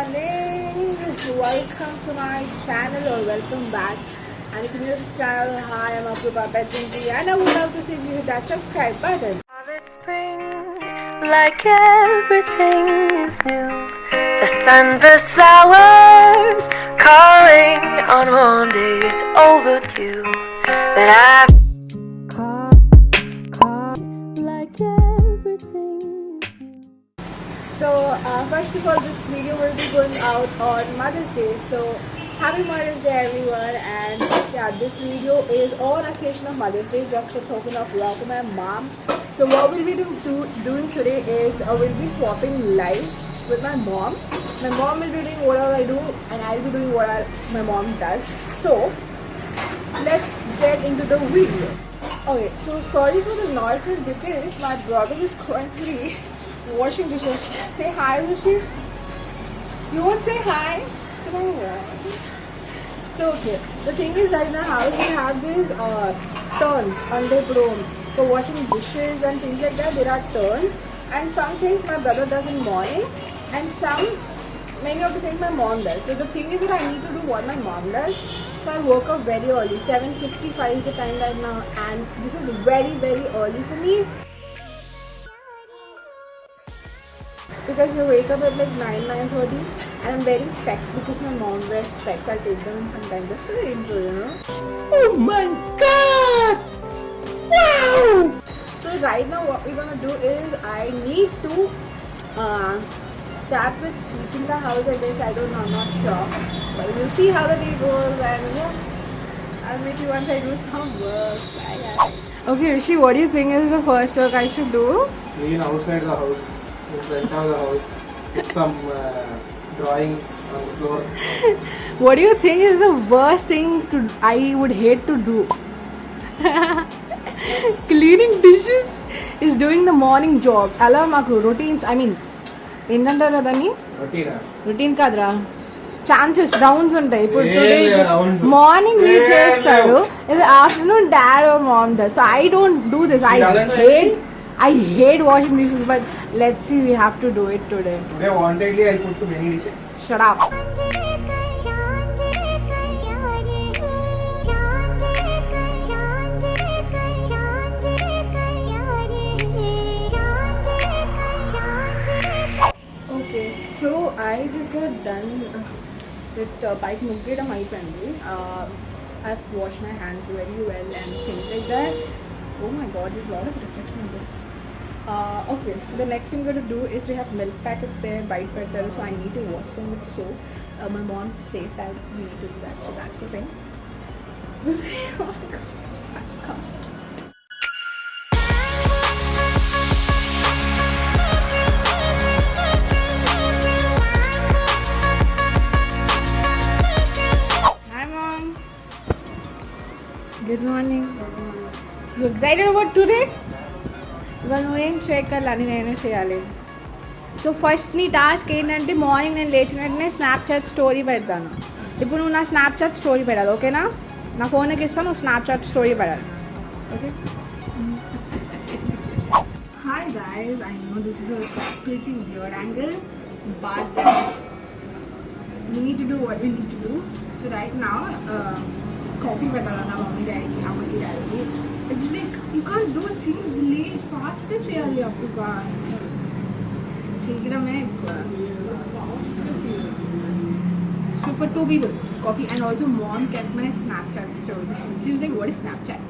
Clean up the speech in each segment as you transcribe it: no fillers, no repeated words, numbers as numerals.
morning. Welcome to my channel or welcome back. And if you're new to this channel, hi, I'm Aprupa Pettinji and I would love to see you hit that subscribe button. It's spring, like everything is new. The sunburst flowers calling on warm days overdue. But I like everything is new. So first of all, this video will be going out on Mother's Day. So happy Mother's Day everyone, and yeah, this video is on occasion of Mother's Day, just a token of love to my mom. So what we'll be doing today is we'll be swapping lives with my mom. My mom will be doing whatever I do and I'll be doing what my mom does. So let's get into the video. Okay, so sorry for the noises because my brother is currently washing dishes. Say hi, Rishi. You won't say hi? So okay, the thing is that in our house we have these turns on the room for washing dishes and things like that. There are turns, and some things my brother does in morning, and many of the things my mom does. So the thing is that I need to do what my mom does. So I woke up very early. 7:55 is the time right now, and this is very early for me. Because I wake up at like 9:30 and I'm wearing specs because my mom wears specs. I'll take them in some time just for the intro, you know. Oh my god! Wow! So right now what we're gonna do is I need to start with sweeping the house. I guess I don't know, I'm not sure. But we'll see how the day goes, and yeah, I'll meet you once I do some work. Bye. Okay, Rishi, what do you think is the first work I should do? Clean outside the house. In front of the house, put some drawing on the floor. What do you think is the worst thing I would hate to do? Cleaning dishes is doing the morning job. Ala maku routines. I mean, ఏంటంటారు అదని routine కాదురా chances rounds ఉంటాయి ఇప్పుడు today morning మీరు చేస్తారు ఇది afternoon dad or mom does so I don't do this I hate washing dishes, but let's see, we have to do it today. Today, wantedly, I'll put too many dishes. Shut up. Okay, so I just got done with bike muggedam ayipandi. I've washed my hands very well and things like that. Oh my god, there's a lot of reflection in this. Okay, the next thing I'm going to do is we have milk packets there, bite butter, so I need to wash them with soap. My mom says that we need to do that, so that's the thing. We'll see how it goes. Come. Hi mom. Good morning. You excited about today? ఇవాళ నువ్వేం చేయగలని నేనే చేయాలి. So first నీ task ఏంటంటే morning నేను లేచిన వెంటనే Snapchat story పెడతాను. ఇప్పుడు నువ్వు నా స్నాప్చాట్ స్టోరీ పెట్టాలి, ఓకేనా? నా ఫోన్కి ఇస్తాను, నువ్వు స్నాప్చాట్ స్టోరీ పెట్టాలి, okay? Hi guys, I know this is a pretty weird angle, but we need to do what we need to do. So right now coffee పెట్టాలి నా మమ్మీ డాడీకి, అమ్మకి డాడీకి. It's like you can't do it since late. Fast చేయాలి అప్పుడు శీఘ్రమే ఎక్కువ. So for 2 people coffee, and also mom kept my Snapchat story. She was like, what is Snapchat?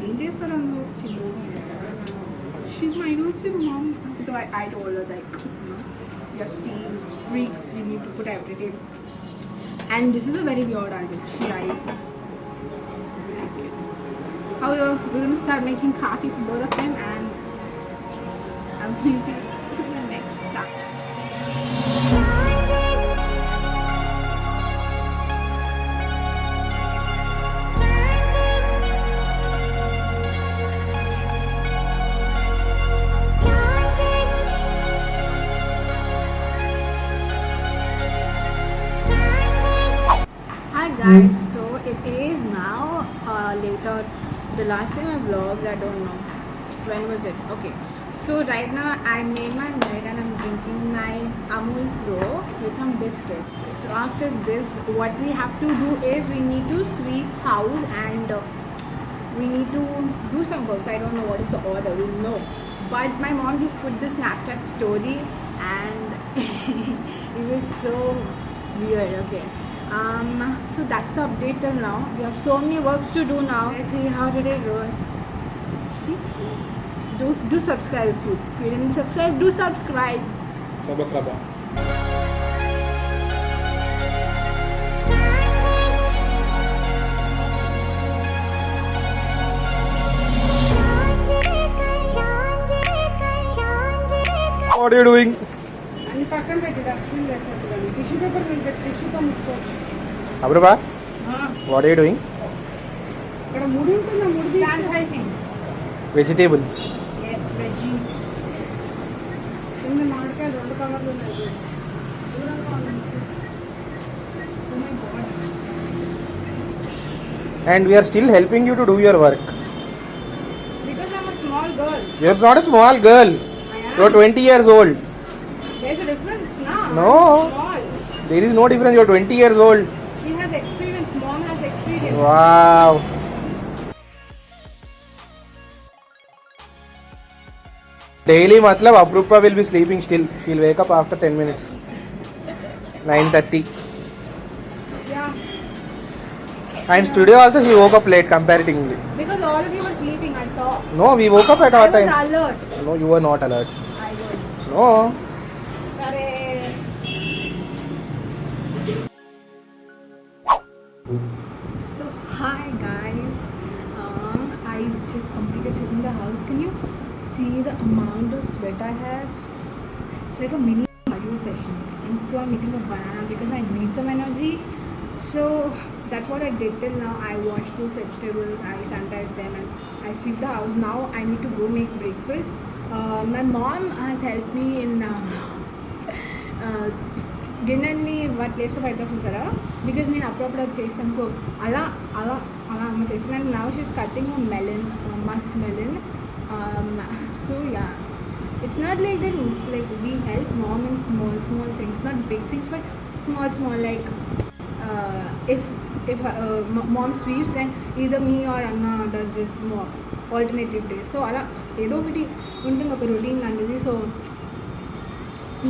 ఏం చేస్తారు అందులో? She's my innocent mom. So I told her like, you know, you have streaks you need to put every day. And this is a very weird angle. She lied. However, we're going to start making coffee for both of them, and I'm going to the next step. Hi guys, so it is now later. The last time I vlogged, I don't know when was it. Okay, so right now I made my milk and I'm drinking my Amul Pro with some biscuits. So after this, what we have to do is we need to sweep house and we need to do some work. I don't know what is the order, we'll know. But my mom just put the Snapchat story and it was so weird. Okay. So that's the update till now. We have so many works to do now. Let's see how today goes. Do subscribe if you didn't subscribe. Do subscribe. Sabakraba. What are you doing? And పక్కన పెట్టి dustbin వేసేది tissue paper మీద పెట్టి టిష్యూతో ముట్టుకోవచ్చు. Abraba, what are you doing? ఇక్కడ ముడి ఉంటుంది ముడి sanitising Vegetables. Veggies చిన్న మామిడికాయలు 2 కవర్లు ఉన్నాయి. దూరంగా ఉండండి. Oh my God. And we are still helping you to do your work. Because I'm a small girl. You're not a small girl. I am. You're 20 years old. There's a difference, na? No. I'm small. There is no difference. You're 20 years old. She has experience. Mom has experience. Wow. Daily matlab Aprupa will be sleeping still. She'll wake up after 10 minutes. 9:30. Yeah. And today also she woke up late comparatively. Because all of you were sleeping, I saw. No, we woke up at I our was time. alert. No, you were not alert. I was. No. Arey. So hi guys, I just completed sweeping the house. Can you see the amount of sweat I have? It's like a mini cardio session, and so I'm eating a banana because I need some energy. So that's what I did till now. I washed those vegetables, I sanitized them, and I sweep the house. Now I need to go make breakfast. My mom has helped me in గిన్నెల్ని వాటి ప్లేస్లో పెడతా చూసారా, because నేను అప్పుడప్పుడు అది చేస్తాను. So అలా అలా అలా అమ్మ చేసింది. And now she's cutting melon, Musk melon. So yeah, it's not like that, like we help mom in small things, not big things, but small like if mom sweeps, then either me or Anna does this more alternative days. So అలా ఏదో ఒకటి ఉంటుంది, ఒక routine లాంటిది. So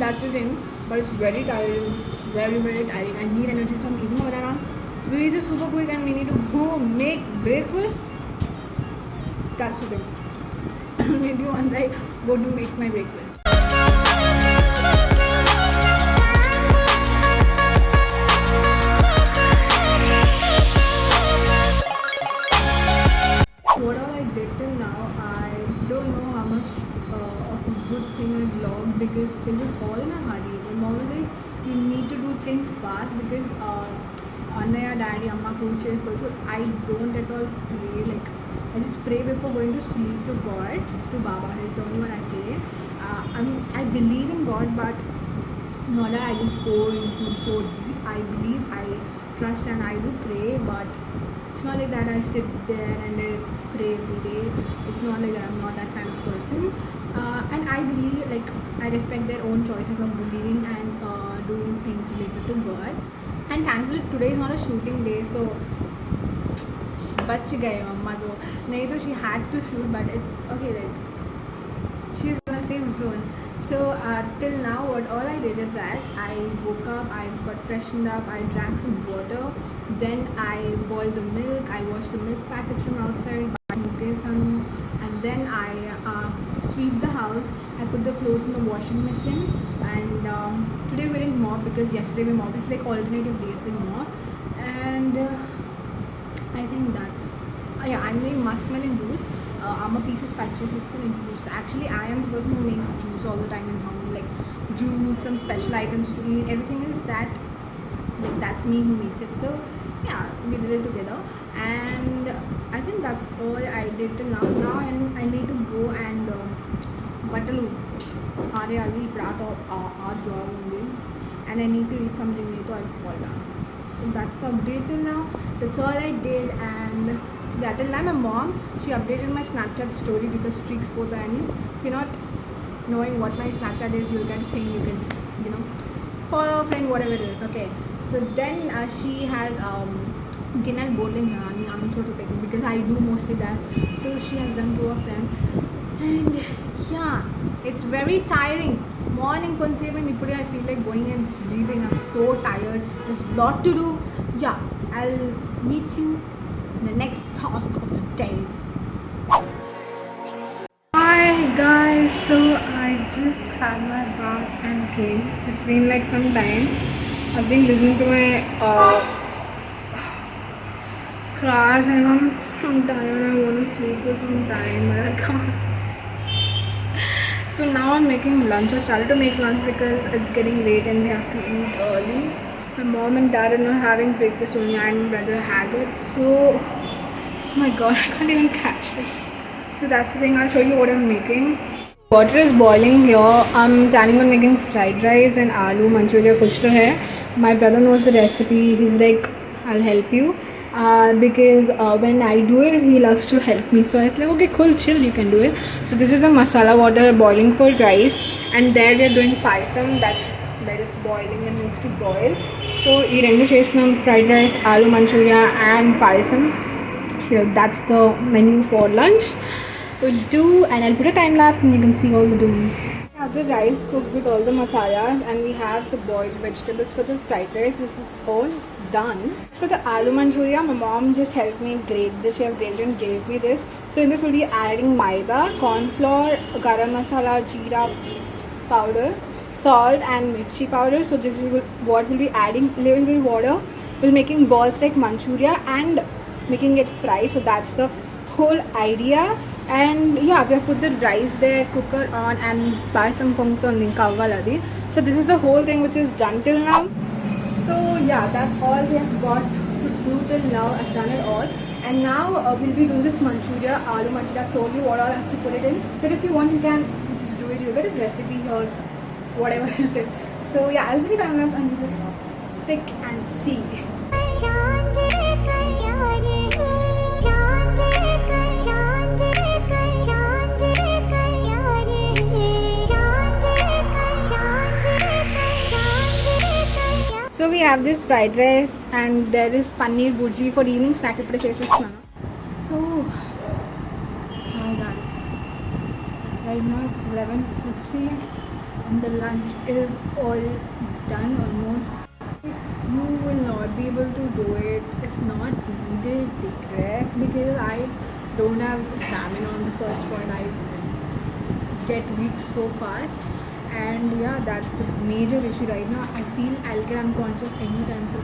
that's the thing. But it's very tiring, very tiring. I need energy, so I'm eating a banana. We need this super quick and we need to go make breakfast. That's the thing. Maybe once I go to make my breakfast. What all I did till now, I don't know how much of a good thing I vlogged because it was all in a hurry. My mom was like, you need to do things fast because Annaya, Daddy, Amma, Pooja is also. I don't at all pray. Like I just pray before going to sleep to God, to Baba. He's the only one I pray. I believe in God, but not that I just go into so deep. I believe, I trust, and I do pray, but it's not like that I sit there and I pray every day. It's not like that. I'm not that kind of person. And I believe, like, I respect their own choices of believing and doing things related to God. And thankfully today is not a shooting day, so बच गए मम्मा तो, नहीं तो she had to shoot, but it's okay, like she's in a safe zone. So till now what all I did is that I woke up, I got freshened up, I drank some water, then I boiled the milk, I washed the milk packets from outside, and then I sweep the house. I put the clothes in the washing machine, and today we didn't mop because yesterday we mopped. It's like alternative days we mop, and I think that's yeah. I made muskmelon juice. I'm a pieces cut sister in juice. Actually, I am the person who makes juice all the time in home, like juice, some special items to eat. Everything is that, like that's me who makes it. So yeah, we did it together, and I think that's all I did till now. Now I need to go and బట్టలు ఆరేయాలి. ఇప్పుడు ఆ job ఉంది, and I need to eat something later. I'll fall down. So that's the update till now. That's all I did. And yeah, till now my mom, she updated my Snapchat story because streaks both are. If you're not knowing what my Snapchat is, you'll get a thing. You can just follow friend, whatever it is. Okay. So then she has Ginal Bolin Janani, I'm sure to take it because I do mostly that. So she has done 2 of them. And yeah, it's very tiring. Morning conceiving, I feel like going and sleeping. I'm so tired. There's a lot to do. Yeah, I'll meet you in the next task of the day. Hi guys, so I just had my bath and came. It's been like some time. I've been listening to my class and I'm tired. I want to sleep for some time, but I can't. So now I'm making lunch. I started to make lunch because it's getting late and we have to eat early. My mom and dad are not having breakfast only. I and brother had it. So, oh my god, I can't even catch this. So that's the thing. I'll show you what I'm making. Water is boiling here. I'm planning on making fried rice and aloo manchuria kuch to hai. My brother knows the recipe. He's like, I'll help you. Because when I do it, he loves to help me. So I was like, okay, cool, chill, you can do it. So this is the masala water boiling for rice, and there we are doing paisam that is boiling and needs to boil. So ee rendu chesnam, fried rice, aloo manchuria and paisam. Here, that's the menu for lunch. We'll do, and I'll put a time lapse and you can see all the doings. We have the rice cooked with all the masalas, and we have the boiled vegetables for the fried rice. This is all done. For the aloo manchuria, my mom just helped me grate this. She has grated and gave me this. So in this we'll be adding maida, corn flour, garam masala, jeera powder, salt and mirchi powder. So this is what we'll be adding. Little bit water. We're making balls like manchuria and making it fry. So that's the whole idea. And yeah, we have put the rice there, cooker on, and buy some kavvaladi. So this is the whole thing which is done till now. So yeah, that's all we have got to do till now. I've done it all. And now we'll be doing this manchuria, aloo manchuria. I've told you what all I have to put it in. So if you want, you can just do it. You'll get a recipe or whatever is it. So yeah, I'll be time lapse and you just stick and see. So we have this fried rice and there is paneer bhurji for evening snack. So, hi guys. Right now it's 11:50 and the lunch is all done almost. You will not be able to do it. It's not easy to take rest because I don't have stamina on the first point. I get weak so fast. And yeah, that's the major issue right now. I feel I'll get unconscious anytime, so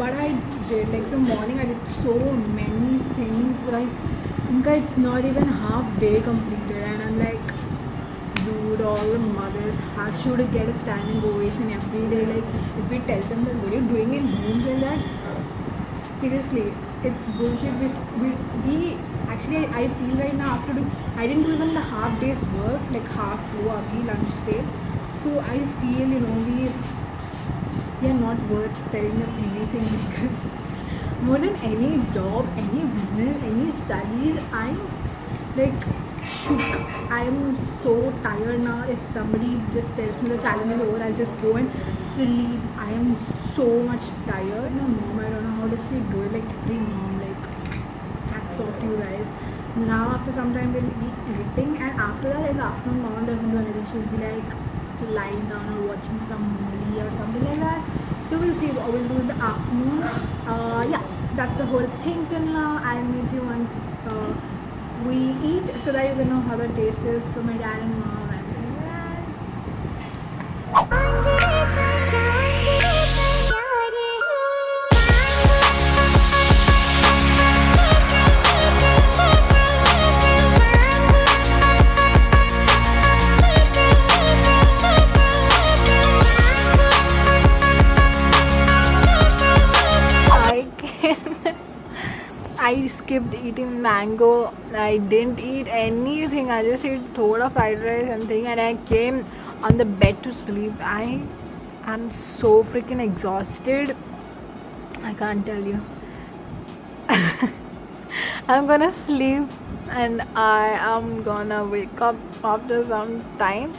but I did, like from morning I did so many things, like it's not even half day completed, and I'm like, dude, all the mothers should get a standing ovation every day. Like if we tell them that what are you doing in rooms and that, seriously, it's bullshit. We actually, I feel right now after doing, I didn't do even the half day's work, like half abhi lunch say. So I feel, we are not worth telling them anything because more than any job, any business, any studies, I'm so tired now. If somebody just tells me the challenge is over, I'll just go and sleep. I am so much tired. My mom, I don't know how does she do it, like every mom, like hats off to you guys. Now after some time we'll be eating, and after that in the afternoon mom doesn't do anything. She'll be like lying down or watching some movie or something like that. So we'll see what we'll do in the afternoon. Yeah, that's the whole thing till now. I'll meet you once we eat so that you can know how the taste is for my dad and mom. I skipped eating mango. I didn't eat anything. I just ate thoda fried rice and thing, and I came on the bed to sleep. I am so freaking exhausted. I can't tell you. I'm gonna sleep and I am gonna wake up after some time.